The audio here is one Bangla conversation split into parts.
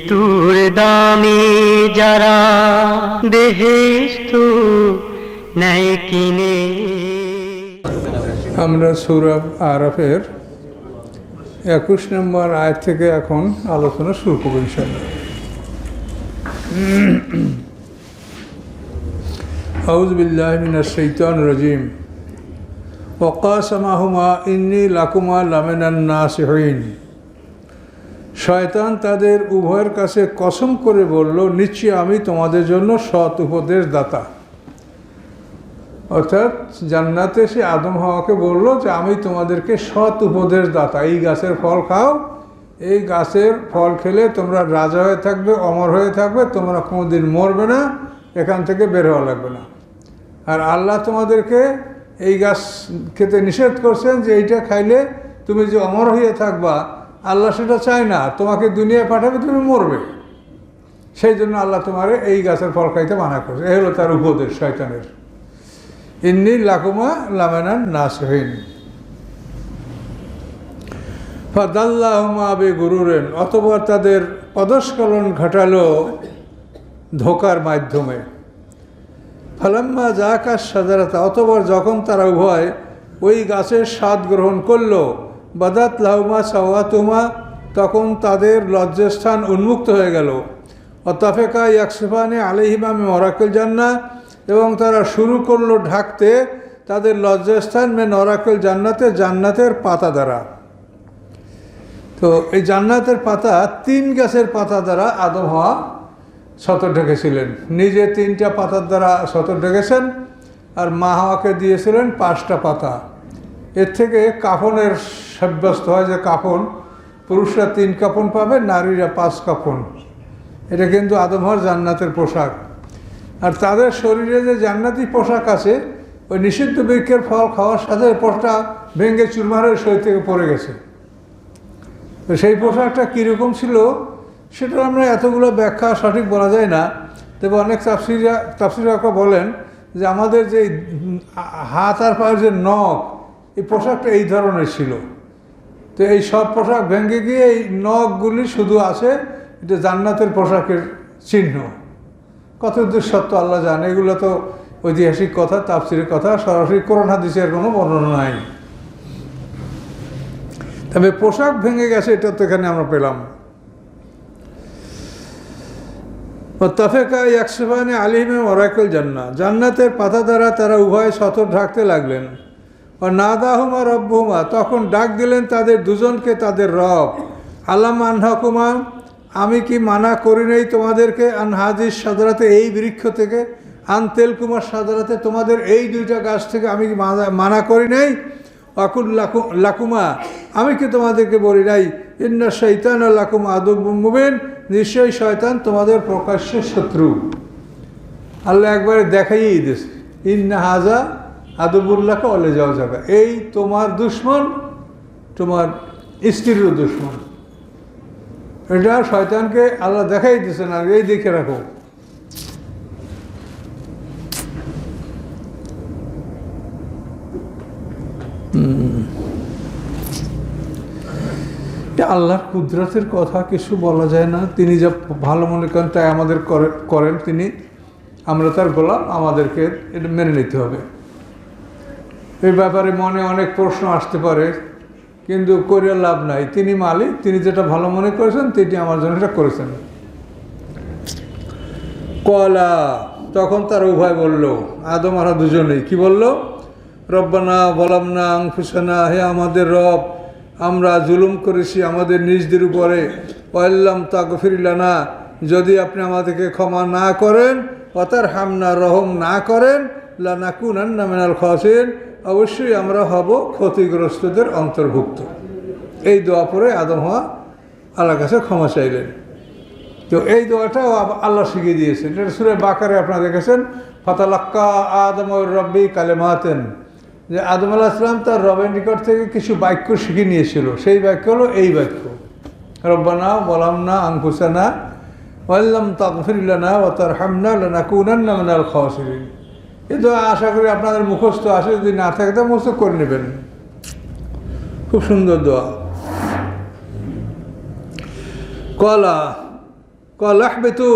মৃত্যুর দামে যারা বেহেশত নেয় কিনে। আমরা সূরা আরাফের 21 নম্বর আয়াত থেকে এখন আলোচনা শুরু করব ইনশাআল্লাহ। আউযু বিল্লাহি মিনাশ শাইতানির রাজীম। ওয়াকাসামাহুমা ইন্নী লাকুমা লামিনান নাসিহিন। শয়তান তাদের উভয়ের কাছে কসম করে বলল, নিশ্চয়ই আমি তোমাদের জন্য সৎ উপদেশ দাতা। অর্থাৎ জান্নাতে সে আদম হাওয়াকে বলল যে আমি তোমাদেরকে সৎ উপদেশ দাতা, এই গাছের ফল খাও, এই গাছের ফল খেলে তোমরা রাজা হয়ে থাকবে, অমর হয়ে থাকবে, তোমরা কোনোদিন মরবে না, এখান থেকে বের হওয়া লাগবে না। আর আল্লাহ তোমাদেরকে এই গাছ খেতে নিষেধ করছেন যে এইটা খাইলে তুমি যে অমর হয়ে থাকবা, আল্লাহ সেটা চায় না, তোমাকে দুনিয়ায় পাঠাবে, তুমি মরবে। সেই জন্য আল্লাহ তোমার এই গাছের ফল খাইতে মানা করছে। এই হলো তার উপদেশ শয়তানের। ইন্নী লাকুমা লামিনান নাসিহিন। ফাদাল্লাহুমা বিগুরুরিন। অতঃপর তাদের পদস্খলন ঘটালো ধোঁকার মাধ্যমে। ফালাম্মা যাকা শাজারাতা। অতঃপর যখন তারা উভয় ওই গাছের স্বাদ গ্রহণ করল, বাদাত লাহুমা সাওয়াতুহুমা, তখন তাদের লজ্জাস্থান উন্মুক্ত হয়ে গেল। অতাফেকা ইয়াকসিফানি আলাইহিমা মিন ওয়ারাকিল জান্নাহ। এবং তারা শুরু করলো ঢাকতে তাদের লজ্জাস্থান মিন ওয়ারাকিল জান্নাতে, জান্নাতের পাতা দ্বারা। তো এই জান্নাতের পাতা, 3 গাছের পাতা দ্বারা আদম হাওয়া সতর ঢেকেছিলেন। নিজে 3টা পাতার দ্বারা সতর ঢেকেছেন, আর মা হাওয়াকে দিয়েছিলেন 5টা পাতা। এর থেকে কাফনের সাব্যস্ত হয় যে কাফন, পুরুষরা 3 কাফন পাবে, নারীরা 5 কাফন। এটা কিন্তু আদম হাওয়ার জান্নাতের পোশাক। আর তাদের শরীরে যে জান্নাতি পোশাক আছে, ওই নিষিদ্ধ বৃক্ষের ফল খাওয়ার সাথে পোশাকটা ভেঙে চুরমারের শরীর থেকে পড়ে গেছে। তো সেই পোশাকটা কীরকম ছিল সেটা আমরা এতগুলো ব্যাখ্যা সঠিক বলা যায় না। তবে অনেক তাফসীররা বলেন যে আমাদের যে হাত আর পায়ের যে নখ, এই পোশাকটা এই ধরনের ছিল। তো এই সব পোশাক ভেঙে গিয়ে এই নখগুলি শুধু আছে, এটা জান্নাতের পোশাকের চিহ্ন। কতদূর সত্য আল্লাহ জানে, এগুলো তো ঐতিহাসিক কথা, তাফসীরের কথা, সরাসরি কোরআন হাদিসের কোনো বর্ণনা নাই। তবে পোশাক ভেঙে গেছে এটা তো এখানে আমরা পেলাম। তাফেকা ইয়াকসিফানি আলাইহিমা মিন ওয়ারাকিল জান্নাহ। জান্নাতের পাতা দ্বারা তারা উভয় সতর ঢাকতে লাগলেন। ও নাদাহুমা রব্বুহুমা। তখন ডাক দিলেন তাদের দুজনকে তাদের রব। আলাম আনহাকুমা। আমি কি মানা করি নাই তোমাদেরকে, আন হাজির সাদারাতে, এই বৃক্ষ থেকে, আন তেলকুমার সাদারাতে, তোমাদের এই 2টা গাছ থেকে আমি কি মানা করি নাই? আকুল লাকুমা। আমি কি তোমাদেরকে বলি নাই, ইন্না শাইতানা লাকুম আদুব্বুম মুবিন, নিশ্চয়ই শয়তান তোমাদের প্রকাশ্য শত্রু। আল্লাহ একবারে দেখাইয়েই দিয়েছে, ইন্না হাজা আদুবুল্লাহকে অলে যাওয়া যাবে, এই তোমার দুশ্মন, তোমার স্ত্রীরও দুশ্মন। এটা শয়তানকে আল্লাহ দেখাই দিয়েছেন, আর এই দেখে রাখো। আল্লাহর কুদরতের কথা কিছু বলা যায় না। তিনি যা ভালো মনে করেন তাই আমাদের করেন তিনি। আমরা তার গোলাম, আমাদেরকে এটা মেনে নিতে হবে। এই ব্যাপারে মনে অনেক প্রশ্ন আসতে পারে, কিন্তু করে লাভ নাই। তিনি মালিক, তিনি যেটা ভালো মনে করেছেন তিনি আমার জন্য এটা করেছেন। কলা। তখন তার উভয় বলল, আদম আর দুজনেই কি বলল? রব্বানা যালামনা আনফুসানা। হে আমাদের রব, আমরা জুলুম করেছি আমাদের নিজদের উপরে। ওয়াল্লাম তাগফির লানা। যদি আপনি আমাদেরকে ক্ষমা না করেন, ওয়াতারহামনা, রহম না করেন, লানাকুনান্না মিনাল খাসিরিন, অবশ্যই আমরা হব ক্ষতিগ্রস্তদের অন্তর্ভুক্ত। এই দোয়া পরে আদম হাওয়া আল্লাহর কাছে ক্ষমা চাইলেন। তো এই দোয়াটাও আল্লাহ শিখিয়ে দিয়েছেন। এটা সূরা বাকারায় আপনারা দেখেছেন, ফাতালাক্কা আদম রব্বি কালিমাতিন, যে আদম আলাইহিস সালাম তার রবের নিকট থেকে কিছু বাক্য শিখে নিয়েছিল। সেই বাক্য হলো এই বাক্য, রব্বানা যালামনা আনফুসানা ওয়াল্লাম তাগফির লানা ওয়া তারহামনা লানাকুনান্না মিনাল খাসিরিন। এই দোয়া আশা করি আপনাদের মুখস্থ আছে, যদি না থাকে তা মুখস্থ করে নেবেন। খুব সুন্দর দোয়া। কলা। কল আহবিতু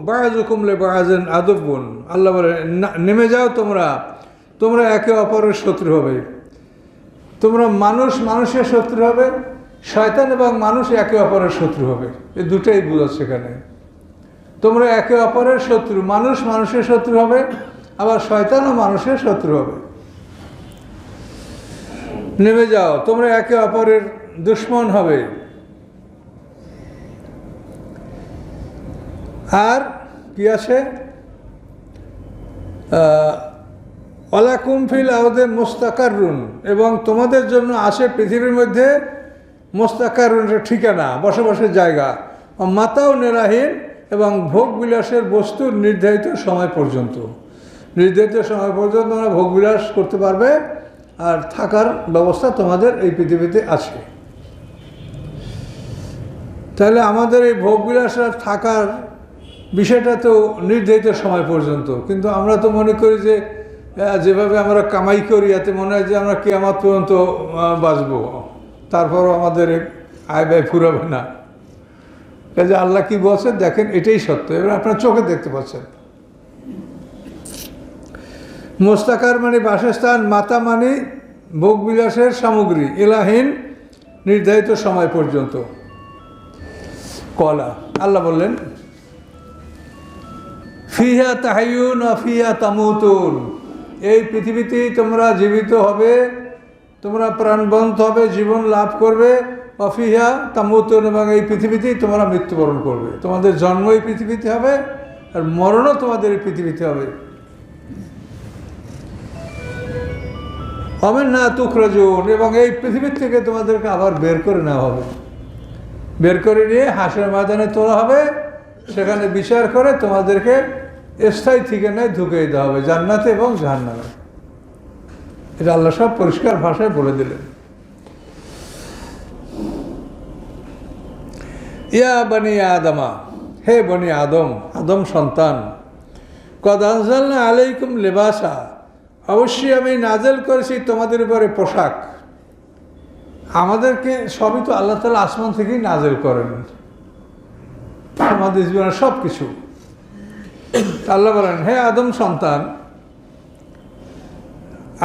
বা'যুকুম লিবা'যিন আদুব্বুন, আল্লাহ বলে নেমে যাও, তোমরা একে অপরের শত্রু হবে। তোমরা মানুষের শত্রু হবে, শয়তান এবং মানুষ একে অপরের শত্রু হবে। এই দুটাই বুঝাচ্ছে এখানে। তোমরা একে অপরের শত্রু, মানুষের শত্রু হবে, আবার শয়তানও মানুষের শত্রু হবে। নেমে যাও, তোমরা একে অপরের দুশমন হবে। আর কি আছে, ওয়ালাকুম ফিল আরদি মুস্তাকাররুন, এবং তোমাদের জন্য আছে পৃথিবীর মধ্যে মুস্তাকাররুন, ঠিকানা, বসবাসের জায়গা, মাতাও নেরাহীন, এবং ভোগ বিলাসের বস্তু নির্ধারিত সময় পর্যন্ত তোমরা ভোগ বিলাস করতে পারবে, আর থাকার ব্যবস্থা তোমাদের এই পৃথিবীতে আছে। তাহলে আমাদের এই ভোগ বিলাস আর থাকার বিষয়টা তো নির্ধারিত সময় পর্যন্ত, কিন্তু আমরা তো মনে করি যে যেভাবে আমরা কামাই করি এতে মনে হয় যে আমরা কিয়ামত পর্যন্ত বাঁচবো, তারপরও আমাদের আয় ব্যয় ফুরাবে না। কাজে আল্লাহ কি বলছেন দেখেন, এটাই সত্য, এবার আপনার চোখে দেখতে পাচ্ছেন। মোস্তাকার মানে বাসস্থান, মাতা মানে ভোগবিলাসের সামগ্রী, এলাহীন নির্ধারিত সময় পর্যন্ত। কলা আল্লাহ বললেন ফিহা তাহাইয়ুন ওয়া ফিহা তামুতুন, এই পৃথিবীতেই তোমরা জীবিত হবে, তোমরা প্রাণবন্ত হবে, জীবন লাভ করবে। ওয়া ফিহা তামুতুন, এবং এই পৃথিবীতেই তোমরা মৃত্যুবরণ করবে। তোমাদের জন্ম এই পৃথিবীতে হবে, আর মরণও তোমাদের এই পৃথিবীতে হবে। ওমিন্না তুখরাজুন, এবং এই পৃথিবীর থেকে তোমাদেরকে আবার বের করে নেওয়া হবে, বের করে নিয়ে হাসরের ময়দানে তোলা হবে, সেখানে বিচার করে তোমাদেরকে স্থায়ী ঠিকানায় ঢুকিয়ে দেওয়া হবে, জান্নাতে এবং জাহান্নামে। এটা আল্লাহ সব পরিষ্কার ভাষায় বলে দিলেন। ইয়া বনি আদমা, হে বনি আদম সন্তান, কদ আনজালনা আলাইকুম লিবাসা, অবশ্যই আমি নাজেল করেছি তোমাদের উপরে পোশাক। আমাদেরকে সবই তো আল্লাহ তাআলা আসমান থেকেই নাজেল করেন, আমাদের জীবনের সব কিছু। আল্লাহ বলেন, হে আদম সন্তান,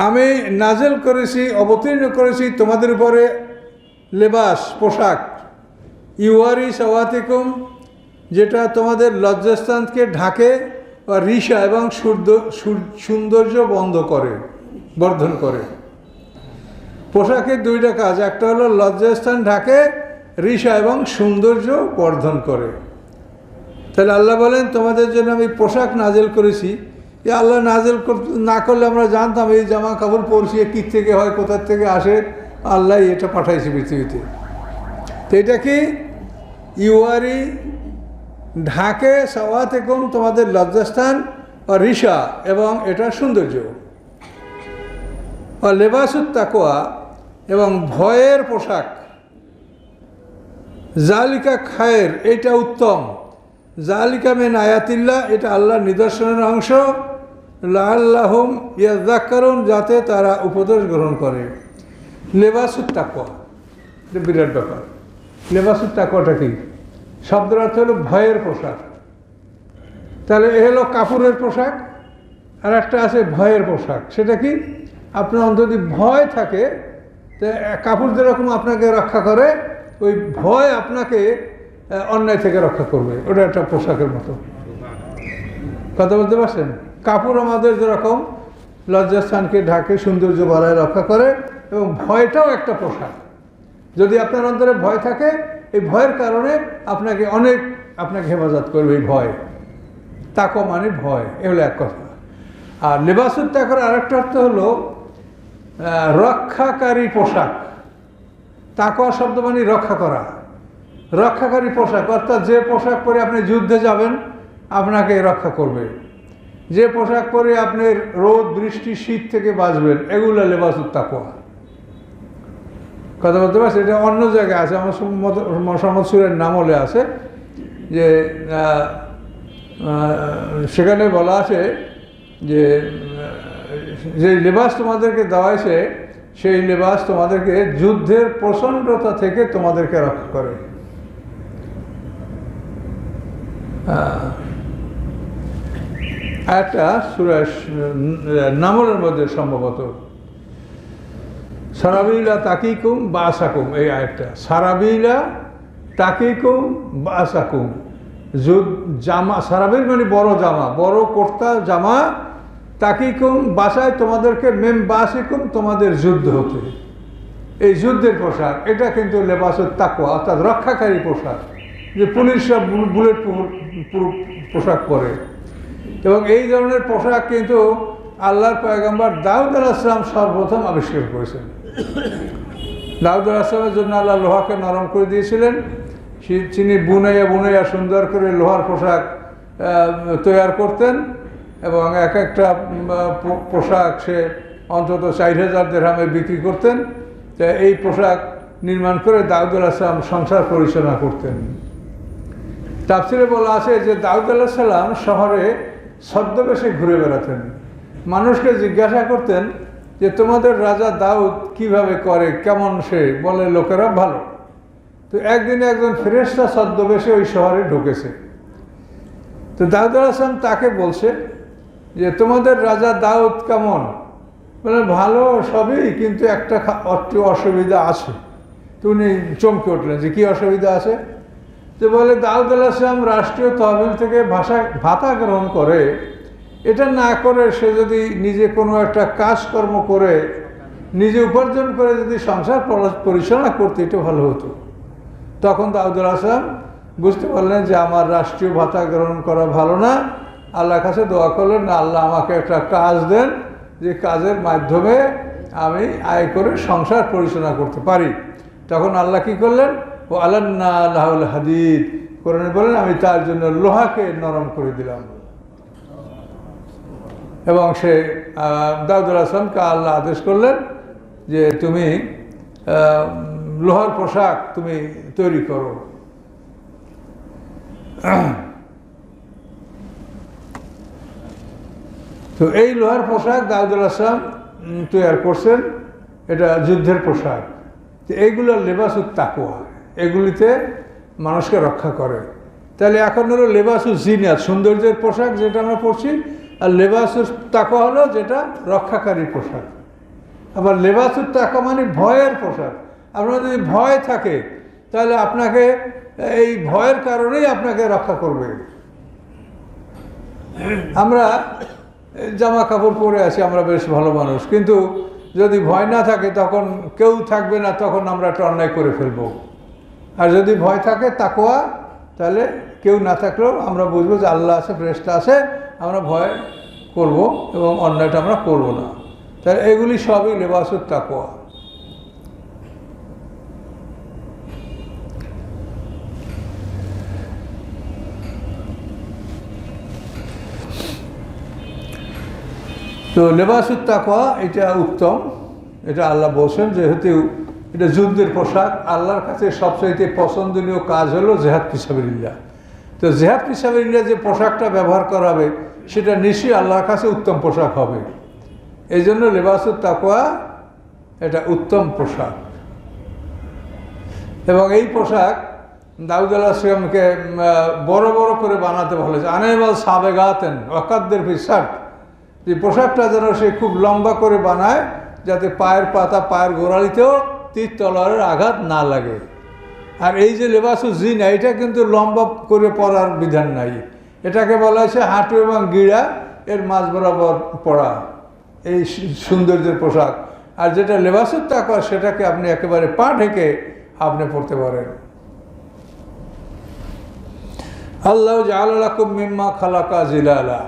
আমি নাজেল করেছি, অবতীর্ণ করেছি তোমাদের উপরে লেবাস, পোশাক, ইউয়ারি সাওয়াতিকুম, যেটা তোমাদের লজ্জাস্থানকে ঢাকে, বা রিসা, এবং সৌন্দর্য বর্ধন করে। পোশাকের দুইটা কাজ, একটা হলো লজ্জাস্থান ঢাকে, রিসা এবং সৌন্দর্য বর্ধন করে। তাহলে আল্লাহ বলেন তোমাদের জন্য আমি পোশাক নাজেল করেছি। এ আল্লাহ নাজেল না করলে আমরা জানতাম এই জামা কাপড় পরছি কী থেকে হয়, কোথার থেকে আসে, আল্লাহ এটা পাঠাইছে পৃথিবীতে। তো এটা কি ইউয়ারি ঢাকে সাওয়াতিকুম, তোমাদের লজ্জাস্থান, ও রিসা, এবং এটা সৌন্দর্য, ও লেবাসুত তাকওয়া, এবং ভয়ের পোশাক, জালিকা খায়ের, এটা উত্তম, জালিকা মিন আয়াতিল্লাহ, এটা আল্লাহর নিদর্শনের অংশ, লাআল্লাহুম ইয়াযাক্কারুন, যাতে তারা উপদেশ গ্রহণ করে। লেবাসুত তাকওয়া, এটা বিরাট ব্যাপার। লেবাসুত তাকওয়াটা কি? শব্দের অর্থ হলো ভয়ের পোশাক। তাহলে এ হলো কাপড়ের পোশাক, আর একটা আছে ভয়ের পোশাক। সেটা কি? আপনার অন্তত যদি ভয় থাকে, তো কাপড় যেরকম আপনাকে রক্ষা করে, ওই ভয় আপনাকে অন্যায় থেকে রক্ষা করবে, ওটা একটা পোশাকের মতো। কথা বলতে পারছেন? কাপড় আমাদের যেরকম লজ্জাস্থানকে ঢাকে, সৌন্দর্য বাড়ায় রক্ষা করে, এবং ভয়টাও একটা পোশাক। যদি আপনার অন্তরে ভয় থাকে, এই ভয়ের কারণে আপনাকে হেফাজত করবে এই ভয়। তাকওয়া মানে ভয়, এ হলো এক কথা। আর লেবাসুত তাকওয়ার আরেকটা অর্থ হলো রক্ষাকারী পোশাক। তাকওয়া শব্দ মানে রক্ষা করা, রক্ষাকারী পোশাক, অর্থাৎ যে পোশাক পরে আপনি যুদ্ধে যাবেন আপনাকে রক্ষা করবে, যে পোশাক পরে আপনি রোদ বৃষ্টি শীত থেকে বাঁচবেন, এগুলো লেবাসুত তাকওয়া। কথা বলতে পারছি? এটা অন্য জায়গায় আছে, আমার মোহাম্মদ সূরার নামলে আছে, যে সেখানে বলা আছে যে যে লেবাস তোমাদেরকে দেওয়া হয়েছে, সেই লেবাস তোমাদেরকে যুদ্ধের প্রচণ্ডতা থেকে তোমাদেরকে রক্ষা করে। একটা সূরা নামলের মধ্যে সম্ভবত সারাবিলা তাকিকুম বাসাকুম, এই আয়াতটা সারাবিলা তাকিকুম বাসাকুম, জামা সারাবিল মানে বড় জামা, বড় কর্তা জামা, তাকিকুম বাসায় তোমাদেরকে, মেম বাসিকুম তোমাদের যুদ্ধ হতে, এই যুদ্ধের পোশাক, এটা কিন্তু লেবাসুত তাকওয়া অর্থাৎ রক্ষাকারী পোশাক, যে পুলিশরা বুলেট পোশাক পরে। এবং এই ধরনের পোশাক কিন্তু আল্লাহর পয়গম্বর দাউদ আলাইহিস সালাম সর্বপ্রথম আবিষ্কার করেছেন। দাউদ আলাইহিস সালামের জন্য আল্লাহ লোহাকে নরম করে দিয়েছিলেন, তিনি বুনাইয়া সুন্দর করে লোহার পোশাক তৈরি করতেন, এবং এক একটা পোশাক সে অন্তত 4000 দিরহামে বিক্রি করতেন। এই পোশাক নির্মাণ করে দাউদ আলাইহিস সালাম সংসার পরিচালনা করতেন। তাফসিরে বলা আছে যে দাউদ আলাইহিস সালাম শহরে ছদ্মবেশে ঘুরে বেড়াতেন, মানুষকে জিজ্ঞাসা করতেন যে তোমাদের রাজা দাউদ কিভাবে করে, কেমন সে, বলে লোকেরা ভালো। তো একদিনে একজন ফেরেশতা ছদ্মবেশে ওই শহরে ঢুকেছে। তো দাউদ আলাইহিস সালাম তাকে বলছে যে তোমাদের রাজা দাউদ কেমন, বলে ভালো সবই, কিন্তু একটা অসুবিধা আছে। তো উনি চমকে উঠলেন যে কী অসুবিধা আছে? যে বলে দাউদ আলাইহিস সালাম রাষ্ট্রীয় তহবিল থেকে ভাতা গ্রহণ করে, এটা না করে সে যদি নিজে কোনো একটা কাজকর্ম করে নিজে উপার্জন করে যদি সংসার পরিচালনা করতে, এটা ভালো হতো। তখন দাউদ আলাইহিস সালাম বুঝতে পারলেন যে আমার রাষ্ট্রীয় ভাতা গ্রহণ করা ভালো না। আল্লাহর কাছে দোয়া করলেন, আল্লাহ আমাকে একটা কাজ দেন যে কাজের মাধ্যমে আমি আয় করে সংসার পরিচালনা করতে পারি। তখন আল্লাহ কি করলেন? ও আলান্না লাহুল হাদিদ, কোরআনে বলেন আমি তার জন্য লোহাকে নরম করে দিলাম। এবং সে দাউদ আলাইহিস সালামকে আল্লাহ আদেশ করলেন যে তুমি লোহার পোশাক তুমি তৈরি করো। তো এই লোহার পোশাক দাউদ আলাইহিস সালাম তৈরি করছেন, এটা যুদ্ধের পোশাক। এইগুলো লেবাসুত তাকওয়া, এগুলিতে মানুষকে রক্ষা করে। তাহলে এখন হলো লেবাসুস জিনাত, সৌন্দর্যের পোশাক যেটা আমরা পড়ছি, আর লেবাসুস তাকওয়া হলো যেটা রক্ষাকারী পোশাক। আবার লেবাসুত তাকওয়া মানে ভয়ের পোশাক। আপনার যদি ভয় থাকে তাহলে আপনাকে এই ভয়ের কারণেই আপনাকে রক্ষা করবে। আমরা জামা কাপড় পরে আছি, আমরা বেশ ভালো মানুষ, কিন্তু যদি ভয় না থাকে তখন কেউ থাকবে না, তখন আমরা একটা অন্যায় করে ফেলবো। আর যদি ভয় থাকে তাকওয়া, তাহলে কেউ না থাকলেও আমরা বুঝবো যে আল্লাহ আছে, ফেরেশতা আছে, আমরা ভয় করব এবং অন্যায়টা আমরা করব না। তাহলে এগুলি সবই লেবাসুত তাকওয়া। তো লেবাসুত তাকওয়া এটা উত্তম, এটা আল্লাহ বলছেন, যেহেতু এটা যুদ্ধের পোশাক। আল্লাহর কাছে সবচাইতে পছন্দনীয় কাজ হলো জিহাদ ফি সাবিলিল্লাহ। তো জিহাদ ফি সাবিলিল্লাহ যে পোশাকটা ব্যবহার করা হবে সেটা নিশ্চয়ই আল্লাহর কাছে উত্তম পোশাক হবে। এই জন্য লেবাসুত তাকওয়া এটা উত্তম পোশাক। এবং এই পোশাক দাউদ আলাইহিস সালামকে বড় বড় করে বানাতে বলেছে, আনেবাল সাবেগাতেন ওয়াকাদ্দের ফি শার্ট, যে পোশাকটা যেন সে খুব লম্বা করে বানায়, যাতে পায়ের পাতা, পায়ের গোড়ালিতেও তীর তলোয়ারের আঘাত না লাগে। আর এই যে লেবাসুস জিনা, এটা কিন্তু লম্বা করে পরার বিধান নাই, এটাকে বলা হয়েছে হাঁটু এবং গিড়া এর মাঝ বরাবর পরা, এই সৌন্দর্যের পোশাক। আর যেটা লেবাসুত তাকওয়া, সেটাকে আপনি একেবারে পা ঢেকে আপনি পড়তে পারেন। আল্লাহ জাআলা লাকুম মিম্মা খালাকা জিলালা,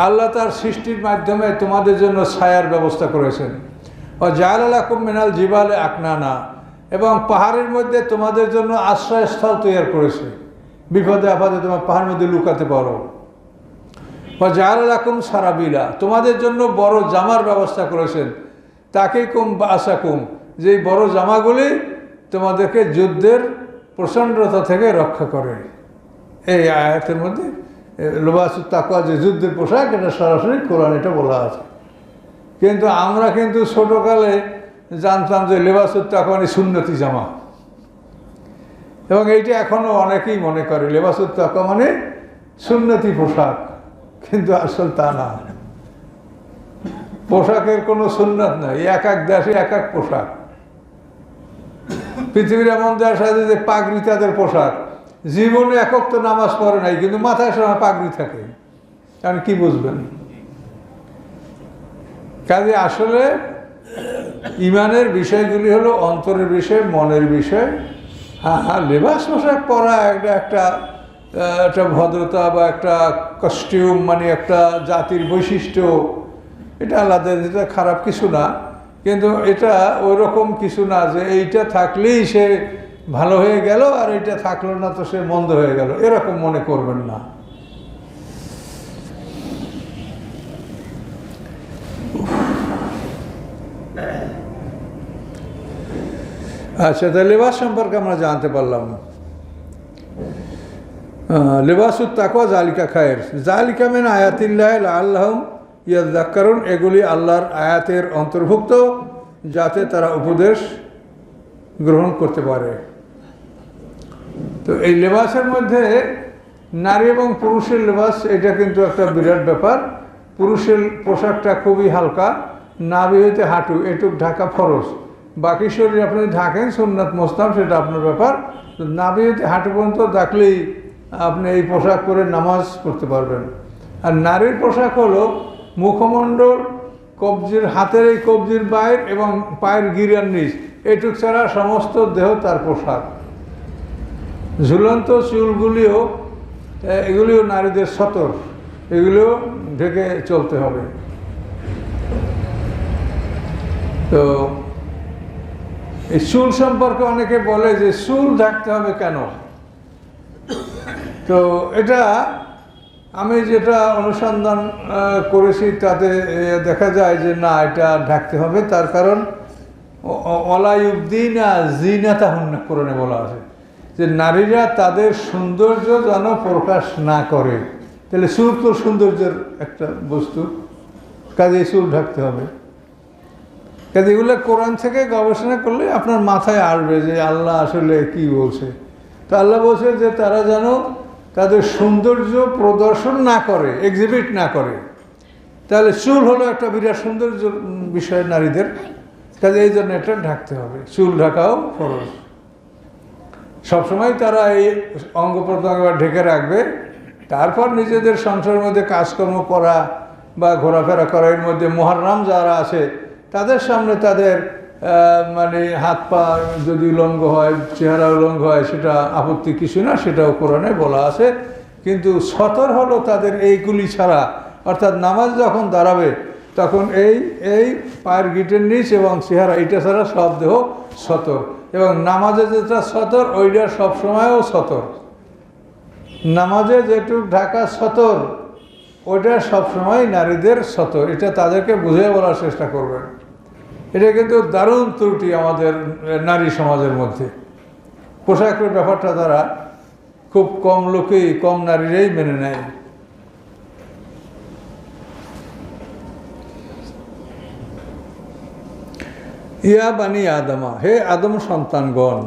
আল্লাহ তার সৃষ্টির মাধ্যমে তোমাদের জন্য ছায়ার ব্যবস্থা করেছেন। ও জাআলা লাকুম মিনাল জিবালে আকনানা, এবং পাহাড়ের মধ্যে তোমাদের জন্য আশ্রয়স্থল তৈরি করেছে, বিপদে আপদে তোমার পাহাড়ের মধ্যে লুকাতে পারো। ও জাআলা লাকুম সারাবিলা, তোমাদের জন্য বড় জামার ব্যবস্থা করেছেন। তাকিকুম বাসাকুম, যেই বড় জামাগুলি তোমাদেরকে যুদ্ধের প্রচণ্ডতা থেকে রক্ষা করে। এই আয়াতের মধ্যে লেবাসুত তাকওয়া যে যুদ্ধের পোশাক, এটা সরাসরি কোরআন এটা বলা আছে। কিন্তু আমরা কিন্তু ছোটোকালে জানতাম যে লেবাসুত তাকওয়া মানে সুন্নতি জামা, এবং এইটা এখনও অনেকেই মনে করে লেবাসুত তাকওয়া মানে সুন্নতি পোশাক, কিন্তু আসল তা না। পোশাকের কোনো সুন্নত নাই, এক এক দেশে এক এক পোশাক। পৃথিবীর এমন দেশ আছে যে পাগড়ি তাদের পোশাক, জীবনে একক তো নামাজ পড়ে নাই কিন্তু মাথায় সময় পাগড়ি থাকে, কারণ কি বুঝবেন? কাজে আসলে ইমানের বিষয়গুলি হলো অন্তরের বিষয়, মনের বিষয়। হ্যাঁ, লেবাস পোশাক পরা একটা ভদ্রতা বা একটা কস্টিউম, মানে একটা জাতির বৈশিষ্ট্য, এটা আলাদা, এটা খারাপ কিছু না, কিন্তু এটা ওই রকম কিছু না যে এইটা থাকলেই সে ভালো হয়ে গেল আর এইটা থাকলো না তো সে মন্দ হয়ে গেল, এরকম মনে করবেন না। আচ্ছা, তাহলে লেবাস সম্পর্কে আমরা জানতে পারলাম। লেবাসুত তাকওয়া জালিকা খায়ের, জালিকা মিন আয়াতিল্লাহ লাআল্লাহুম ইয়াযাক্কারুন, এগুলি আল্লাহর আয়াতের অন্তর্ভুক্ত যাতে তারা উপদেশ গ্রহণ করতে পারে। তো এই লেবাসের মধ্যে নারী এবং পুরুষের লেবাস, এটা কিন্তু একটা বিরাট ব্যাপার। পুরুষের পোশাকটা খুবই হালকা, নাভি হইতে হাঁটু এটুক ঢাকা ফরজ, বাকি শরীর আপনি ঢাকেন সুন্নাত মোস্তাহাব, সেটা আপনার ব্যাপার। নাভি হইতে হাঁটু পর্যন্ত ডাকলেই আপনি এই পোশাক পরে নামাজ পড়তে পারবেন। আর নারীর পোশাক হলো মুখমণ্ডল, কবজির, হাতের এই কবজির বাইর এবং পায়ের গিরার নিচ, এটুক ছাড়া সমস্ত দেহ তার পোশাক। ঝুলন্ত চুলগুলিও, এগুলিও নারীদের সতর, এগুলিও ঢেকে চলতে হবে। তো এই চুল সম্পর্কে অনেকে বলে যে চুল ঢাকতে হবে কেন? তো এটা আমি যেটা অনুসন্ধান করেছি তাতে দেখা যায় যে না, এটা ঢাকতে হবে। তার কারণ অলায়ুদ্দিনা জিনাতাহুন্না, কোরআনে বলা আছে যে নারীরা তাদের সৌন্দর্য যেন প্রকাশ না করে। তাহলে চুল তো সৌন্দর্যের একটা বস্তু, কাজে চুল ঢাকতে হবে। কাজে এগুলো কোরআন থেকে গবেষণা করলে আপনার মাথায় আসবে যে আল্লাহ আসলে কি বলছে। তো আল্লাহ বলছে যে তারা যেন তাদের সৌন্দর্য প্রদর্শন না করে, এক্সিবিট না করে। তাহলে চুল হলো একটা বিরাট সৌন্দর্য বিষয় নারীদের, কাজে এই জন্য এটা ঢাকতে হবে। চুল ঢাকাও ফরজ। সবসময় তারা এই অঙ্গ প্রত্যঙ্গ ঢেকে রাখবে, তারপর নিজেদের সংসারের মধ্যে কাজকর্ম করা বা ঘোরাফেরা করা, এর মধ্যে মুহররম যারা আছে তাদের সামনে তাদের মানে হাত পা যদি উলঙ্গ হয়, চেহারা উলঙ্গ হয়, সেটা আপত্তি কিছু না, সেটাও কোরআনে বলা আছে। কিন্তু সতর হলো তাদের এইগুলি ছাড়া, অর্থাৎ নামাজ যখন দাঁড়াবে তখন এই পায়ের গিটের নিচ এবং চেহারা, এটা ছাড়া সব দেহ সতর। এবং নামাজে যেটা সতর ওইটা সবসময়ও সতর। নামাজে যেটুক ঢাকা সতর ওইটা সবসময় নারীদের সতর। এটা তাদেরকে বুঝিয়ে বলার চেষ্টা করবেন। এটা কিন্তু দারুণ ত্রুটি আমাদের নারী সমাজের মধ্যে। পোশাকের ব্যাপারটা তারা খুব কম লোকেই, কম নারীরাই মেনে নেয়। ইয়া বানি আদমা, হে আদম সন্তানগণ,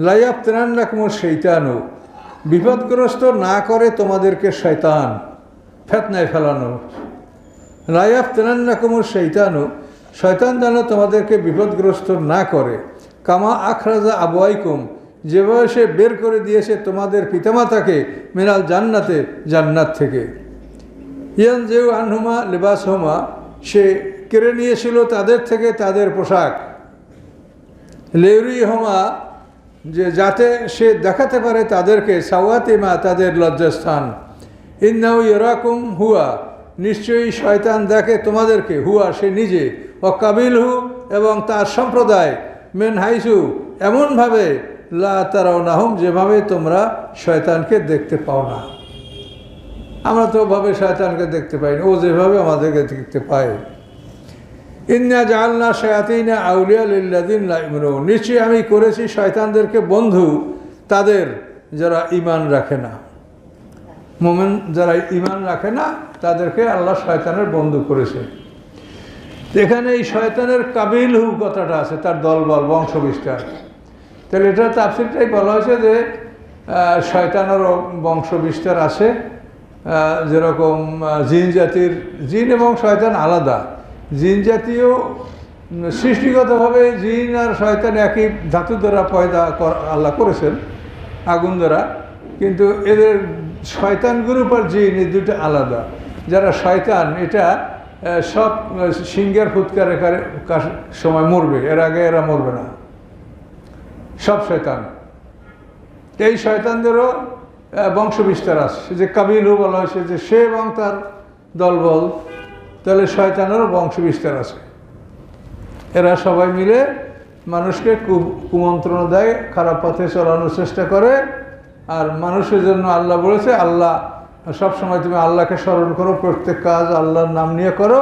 লাইয়াফতিনান্নাকুমুশ শাইতানু, বিপদগ্রস্ত না করে তোমাদেরকে শয়তান, ফিতনায় ফেলানো। লাইয়াফতিনান্নাকুমুশ শাইতানু, শয়তান যেন তোমাদেরকে বিপদগ্রস্ত না করে। কামা আখরাজা আবওয়াইকুম, যেভাবে সে বের করে দিয়েছে তোমাদের পিতামাতাকে মিনাল জান্নাতে, জান্নাত থেকে। ইয়ানজিউ আনহুমা লিবাসহুমা, সে কেড়ে নিয়েছিল তাদের থেকে তাদের পোশাক। লিউরিহুমা, যে যাতে সে দেখাতে পারে তাদেরকে, সাওয়াতিমা, তাদের লজ্জাস্থান। ইন্নাহু ইয়ারাকুম হুয়া, নিশ্চয়ই শয়তান দেখে তোমাদেরকে, হুয়া সে নিজে, ও কাবিলহু এবং তার সম্প্রদায়, মেন হাইসু এমনভাবে, লা তারাউনাহুম যেভাবে তোমরা শয়তানকে দেখতে পাও না। আমরা তো ওভাবে শয়তানকে দেখতে পাই না, ও যেভাবে আমাদেরকে দেখতে পায়। ইন্না জাআলনা শায়াতিনা আউলিয়া লিল্লাযিনা লা ইউমিনুন, নিশ্চয়ই আমি করেছি শয়তানদেরকে বন্ধু তাদের যারা ঈমান রাখে না। মুমিন যারা ঈমান রাখে না তাদেরকে আল্লাহ শয়তানের বন্ধু করেছে। এখানে এই শয়তানের কাবিলহু কথাটা আছে, তার দলবল, বংশ বিস্তার। তাহলে এটা তাফসীরটাই বলা হয়েছে যে শয়তানেরও বংশ বিস্তার আছে, যেরকম জিন জাতির, জিন এবং শয়তান আলাদা। জিন জাতীয় সৃষ্টিগতভাবে জিন আর শয়তান একই ধাতু দ্বারা পয়দা আল্লাহ করেছেন, আগুন দ্বারা, কিন্তু এদের শয়তান গ্রুপ আর জিন এই দুটো আলাদা। যারা শয়তান এটা সব সিংহের ফুৎকারে সময় মরবে, এর আগে এরা মরবে না, সব শয়তান। এই শয়তানদেরও বংশ বিস্তার আছে, যে কাবিলও বলা হয়েছে যে সে এবং তার দলবল, তাহলে শয়তানেরও বংশ বিস্তার আছে। এরা সবাই মিলে মানুষকে কুমন্ত্রণা দেয়, খারাপ পথে চলানোর চেষ্টা করে। আর মানুষের জন্য আল্লাহ বলেছে, আল্লাহ সবসময় তুমি আল্লাহকে স্মরণ করো, প্রত্যেক কাজ আল্লাহর নাম নিয়ে করো,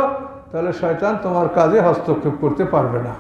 তাহলে শয়তান তোমার কাজে হস্তক্ষেপ করতে পারবে না।